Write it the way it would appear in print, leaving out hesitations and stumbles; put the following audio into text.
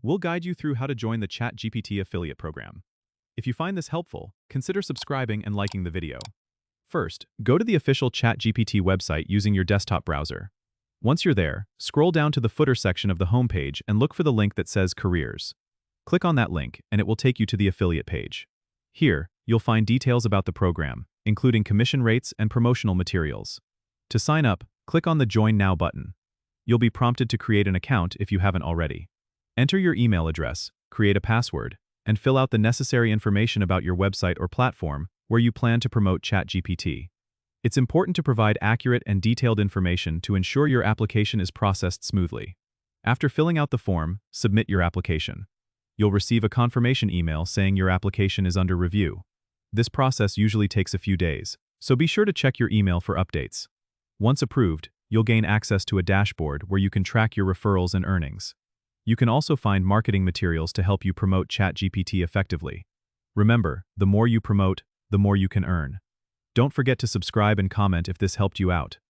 We'll guide you through how to join the ChatGPT affiliate program. If you find this helpful, consider subscribing and liking the video. First, go to the official ChatGPT website using your desktop browser. Once you're there, scroll down to the footer section of the homepage and look for the link that says Careers. Click on that link and it will take you to the affiliate page. Here, you'll find details about the program, including commission rates and promotional materials. To sign up, click on the Join Now button. You'll be prompted to create an account if you haven't already. Enter your email address, create a password, and fill out the necessary information about your website or platform where you plan to promote ChatGPT. It's important to provide accurate and detailed information to ensure your application is processed smoothly. After filling out the form, submit your application. You'll receive a confirmation email saying your application is under review. This process usually takes a few days, so be sure to check your email for updates. Once approved, you'll gain access to a dashboard where you can track your referrals and earnings. You can also find marketing materials to help you promote ChatGPT effectively. Remember, the more you promote, the more you can earn. Don't forget to subscribe and comment if this helped you out.